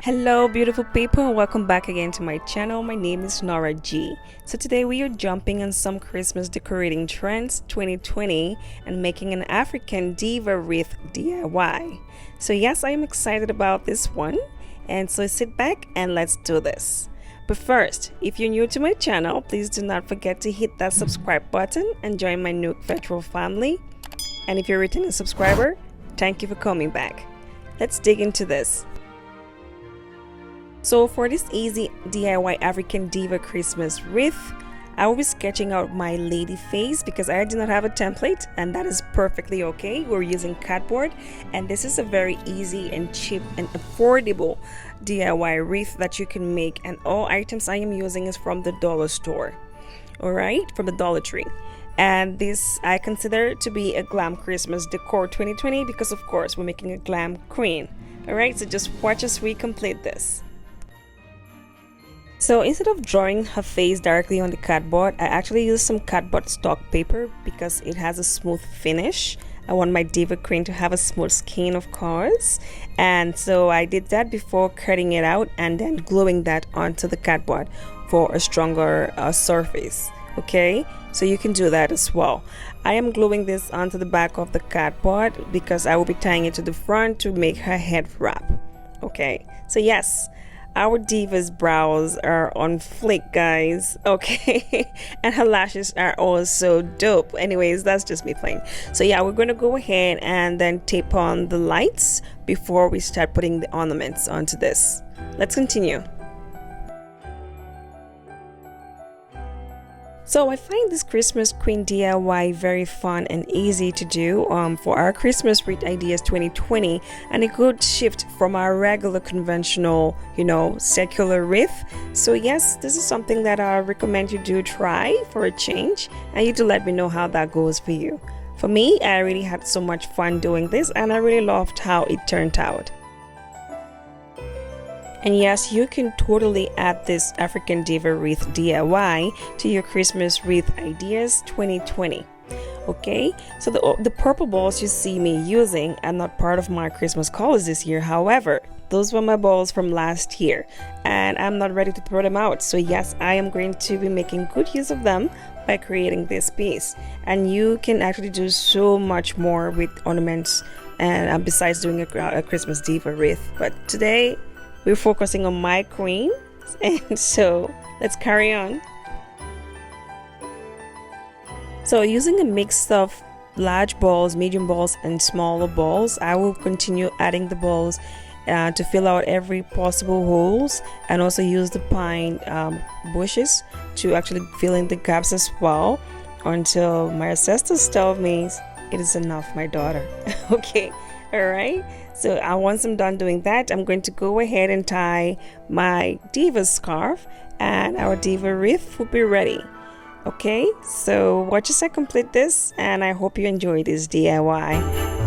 Hello beautiful people, and welcome back again to my channel. My name is Nora G. So today we are jumping on some Christmas decorating trends 2020 and making an African diva wreath DIY. So yes, I am excited about this one, and so sit back and let's do this. But first, if you're new to my channel, please do not forget to hit that subscribe button and join my new virtual family. And if you're a returning subscriber, thank you for coming back. Let's dig into this. So for this easy DIY African Diva Christmas wreath, I will be sketching out my lady face because I do not have a template, and that is perfectly okay. We're using cardboard, and this is a very easy and cheap and affordable DIY wreath that you can make, and all items I am using is from the dollar store. Alright, from the Dollar Tree. And this I consider to be a glam Christmas decor 2020 because of course we're making a glam queen. Alright, so just watch as we complete this. So instead of drawing her face directly on the cardboard, I actually used some cardboard stock paper because it has a smooth finish. I want my diva queen to have a smooth skin, of course, and so I did that before cutting it out and then gluing that onto the cardboard for a stronger surface. Okay, so you can do that as well. I am gluing this onto the back of the cardboard because I will be tying it to the front to make her head wrap. Okay, so yes, our diva's brows are on flick, guys. Okay, and her lashes are also dope. Anyways, that's just me playing. So yeah, we're gonna go ahead and then tape on the lights before we start putting the ornaments onto this. Let's continue. So I find this Christmas Queen DIY very fun and easy to do for our Christmas wreath ideas 2020, and a good shift from our regular conventional, circular wreath. So yes, this is something that I recommend you do try for a change, and you do let me know how that goes for you. For me, I really had so much fun doing this, and I really loved how it turned out. And yes, you can totally add this African Diva wreath DIY to your Christmas wreath ideas 2020. Okay, so the purple balls you see me using are not part of my Christmas colors this year. However, those were my balls from last year, and I'm not ready to throw them out. So yes, I am going to be making good use of them by creating this piece. And you can actually do so much more with ornaments, and besides doing a Christmas Diva wreath. But today, we're focusing on my queen, and so let's carry on. So using a mix of large balls, medium balls, and smaller balls, I will continue adding the balls to fill out every possible holes, and also use the pine bushes to actually fill in the gaps as well, until my ancestors tell me it is enough, my daughter. Okay, all right. So once I'm done doing that, I'm going to go ahead and tie my diva scarf, and our diva wreath will be ready. Okay, so watch as I complete this, and I hope you enjoy this DIY.